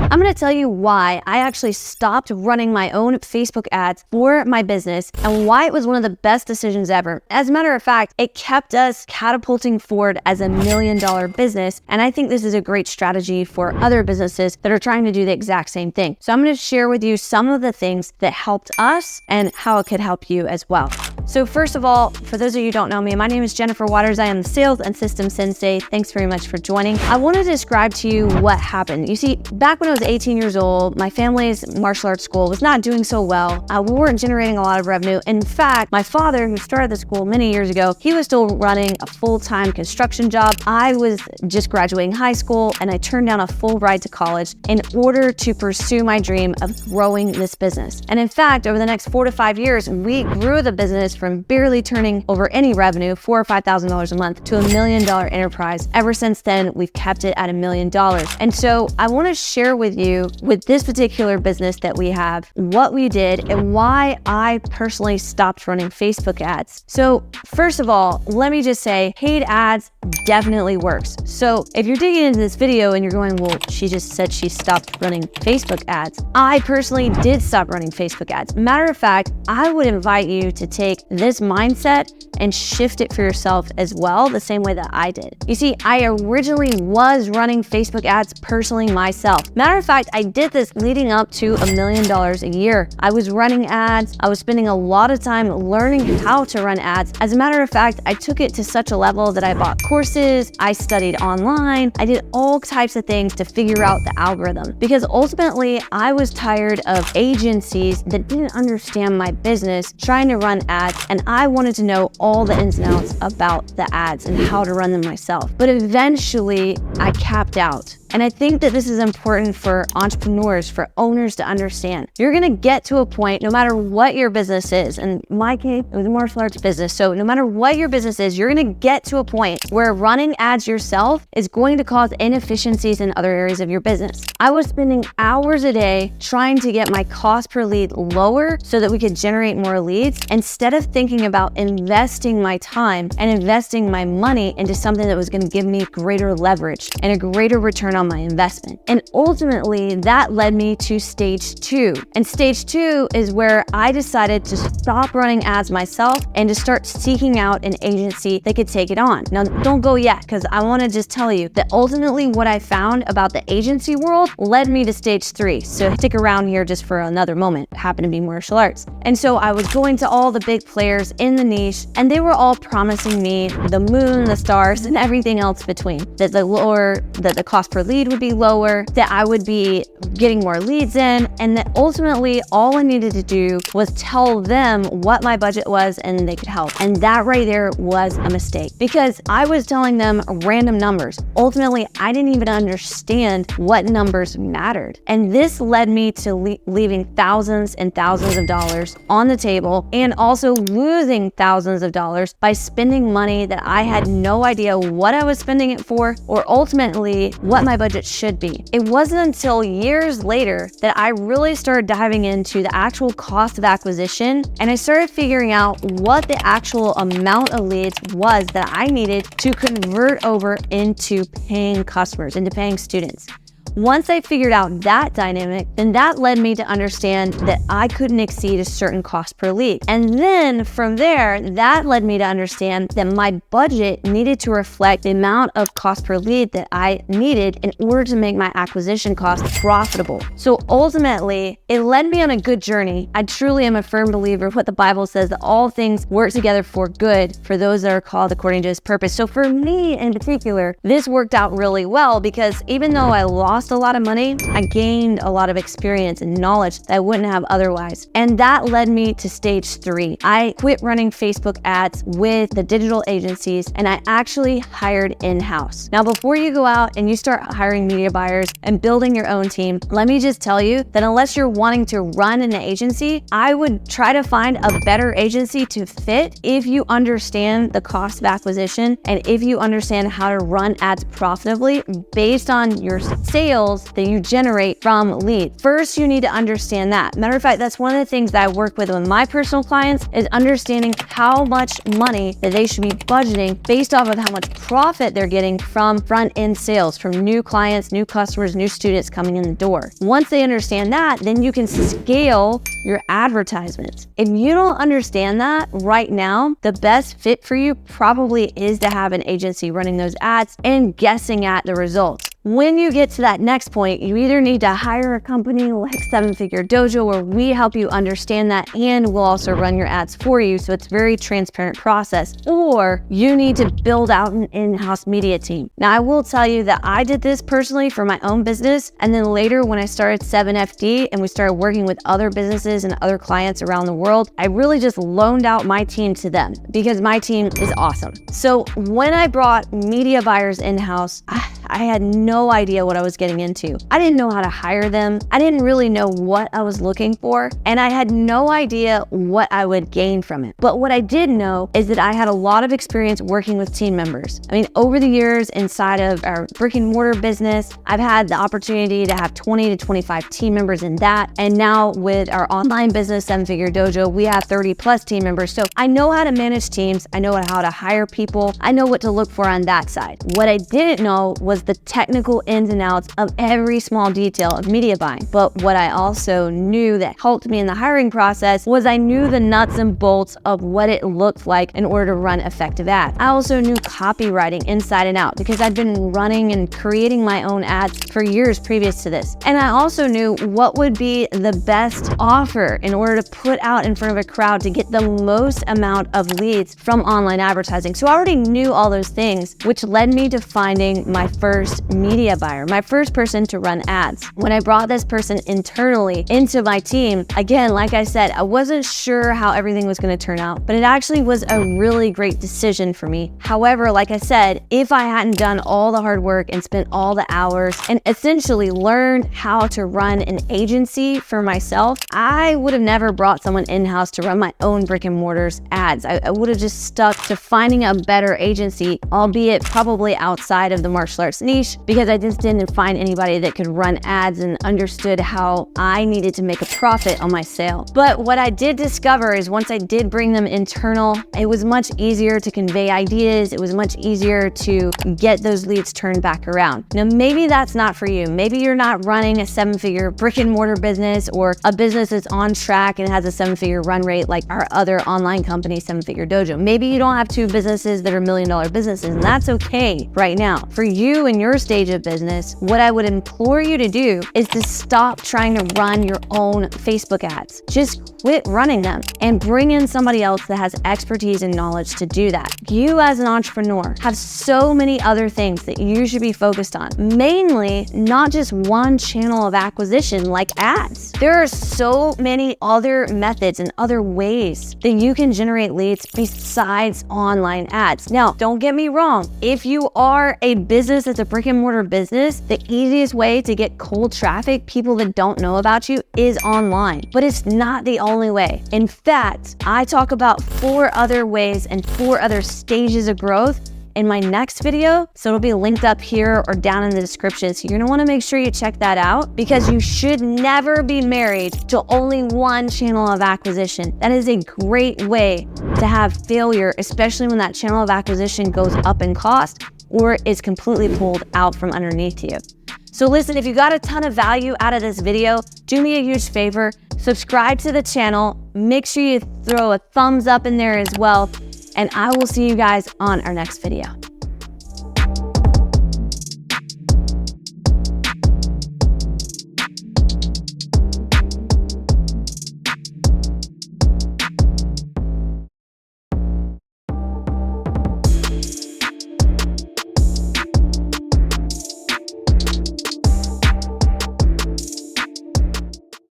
I'm going to tell you why I actually stopped running my own Facebook ads for my business and why it was one of the best decisions ever. As a matter of fact, it kept us catapulting forward as $1 million business. And I think this is a great strategy for other businesses that are trying to do the exact same thing. So I'm going to share with you some of the things that helped us and how it could help you as well. So first of all, for those of you who don't know me, my name is Jennifer Waters. I am the Sales and Systems Sensei. Thanks very much for joining. I want to describe to you what happened. You see, back when I was 18 years old, my family's martial arts school was not doing so well. We weren't generating a lot of revenue. In fact, my father, who started the school many years ago, he was still running a full-time construction job. I was just graduating high school, and I turned down a full ride to college in order to pursue my dream of growing this business. And in fact, over the next 4 to 5 years, we grew the business from barely turning over any revenue, $4,000 or $5,000 a month, to $1 million enterprise. Ever since then, we've kept it at $1 million. And so I want to share with you, with this particular business that we have, what we did and why I personally stopped running Facebook ads. So first of all, let me just say, paid ads definitely works. So if you're digging into this video and you're going, well, she just said she stopped running Facebook ads. I personally did stop running Facebook ads. Matter of fact, I would invite you to take this mindset and shift it for yourself as well, the same way that I did. You see, I originally was running Facebook ads personally myself. Matter of fact, I did this leading up to $1 million a year. I was running ads. I was spending a lot of time learning how to run ads. As a matter of fact, I took it to such a level that I bought courses, I studied online, I did all types of things to figure out the algorithm. Because ultimately, I was tired of agencies that didn't understand my business trying to run ads, and I wanted to know all the ins and outs about the ads and how to run them myself. But eventually, I capped out. And I think that this is important for entrepreneurs, for owners to understand. You're gonna get to a point, no matter what your business is, and in my case, it was a martial arts business, so no matter what your business is, you're gonna get to a point where running ads yourself is going to cause inefficiencies in other areas of your business. I was spending hours a day trying to get my cost per lead lower so that we could generate more leads, instead of thinking about investing my time and investing my money into something that was gonna give me greater leverage and a greater return on my investment. And ultimately, that led me to stage 2. And stage 2 is where I decided to stop running ads myself and to start seeking out an agency that could take it on. Now, don't go yet, because I want to just tell you that ultimately what I found about the agency world led me to stage 3. So stick around here just for another moment. It happened to be martial arts. And so I was going to all the big players in the niche, and they were all promising me the moon, the stars, and everything else between. That the cost per lead would be lower, that I would be getting more leads in, and that ultimately all I needed to do was tell them what my budget was and they could help. And that right there was a mistake, because I was telling them random numbers. Ultimately, I didn't even understand what numbers mattered. And this led me to leaving thousands and thousands of dollars on the table, and also losing thousands of dollars by spending money that I had no idea what I was spending it for, or ultimately what my budget should be. It wasn't until years later that I really started diving into the actual cost of acquisition, and I started figuring out what the actual amount of leads was that I needed to convert over into paying customers, into paying students. Once I figured out that dynamic, then that led me to understand that I couldn't exceed a certain cost per lead. And then from there, that led me to understand that my budget needed to reflect the amount of cost per lead that I needed in order to make my acquisition cost profitable. So ultimately, it led me on a good journey. I truly am a firm believer of what the Bible says, that all things work together for good for those that are called according to his purpose. So for me in particular, this worked out really well, because even though I lost a lot of money, I gained a lot of experience and knowledge that I wouldn't have otherwise. And that led me to stage 3. I quit running Facebook ads with the digital agencies, and I actually hired in-house. Now, before you go out and you start hiring media buyers and building your own team, let me just tell you that unless you're wanting to run an agency, I would try to find a better agency to fit if you understand the cost of acquisition and if you understand how to run ads profitably based on your sales sales that you generate from leads. First, you need to understand that. Matter of fact, that's one of the things that I work with my personal clients is understanding how much money that they should be budgeting based off of how much profit they're getting from front-end sales, from new clients, new customers, new students coming in the door. Once they understand that, then you can scale your advertisements. If you don't understand that right now, the best fit for you probably is to have an agency running those ads and guessing at the results. When you get to that next point, you either need to hire a company like 7-Figure Dojo, where we help you understand that and we'll also run your ads for you, so it's a very transparent process, or you need to build out an in-house media team. Now, I will tell you that I did this personally for my own business, and then later when I started 7FD and we started working with other businesses and other clients around the world, I really just loaned out my team to them because my team is awesome. So when I brought media buyers in-house, I had no idea what I was getting into. I didn't know how to hire them. I didn't really know what I was looking for, and I had no idea what I would gain from it. But what I did know is that I had a lot of experience working with team members. I mean, over the years inside of our brick and mortar business, I've had the opportunity to have 20 to 25 team members in that. And now with our online business, 7-Figure Dojo, we have 30 plus team members. So I know how to manage teams. I know how to hire people. I know what to look for on that side. What I didn't know was the technical ins and outs of every small detail of media buying. But what I also knew that helped me in the hiring process was I knew the nuts and bolts of what it looked like in order to run effective ads. I also knew copywriting inside and out because I'd been running and creating my own ads for years previous to this. And I also knew what would be the best offer in order to put out in front of a crowd to get the most amount of leads from online advertising. So I already knew all those things, which led me to finding my first media buyer, my first person to run ads. When I brought this person internally into my team, again, like I said, I wasn't sure how everything was going to turn out, but it actually was a really great decision for me. However, like I said, if I hadn't done all the hard work and spent all the hours and essentially learned how to run an agency for myself, I would have never brought someone in-house to run my own brick and mortars ads. I would have just stuck to finding a better agency, albeit probably outside of the martial arts niche, because I just didn't find anybody that could run ads and understood how I needed to make a profit on my sale. But what I did discover is once I did bring them internal, it was much easier to convey ideas. It was much easier to get those leads turned back around. Now, maybe that's not for you. Maybe you're not running a 7-figure brick and mortar business or a business that's on track and has a 7-figure run rate like our other online company, 7-Figure Dojo. Maybe you don't have two businesses that are $1 million businesses, and that's okay right now. For you in your stage of business, what I would implore you to do is to stop trying to run your own Facebook ads. Just quit running them and bring in somebody else that has expertise and knowledge to do that. You as an entrepreneur have so many other things that you should be focused on, mainly not just one channel of acquisition like ads. There are so many other methods and other ways that you can generate leads besides online ads. Now, don't get me wrong. If you are a business that's a brick and mortar business, the easiest way to get cold traffic, people that don't know about you, is online. But it's not the only way. In fact, I talk about 4 other ways and 4 other stages of growth in my next video. So it'll be linked up here or down in the description. So you're gonna wanna make sure you check that out, because you should never be married to only one channel of acquisition. That is a great way to have failure, especially when that channel of acquisition goes up in cost or is completely pulled out from underneath you. So listen, if you got a ton of value out of this video, do me a huge favor, subscribe to the channel, make sure you throw a thumbs up in there as well, and I will see you guys on our next video.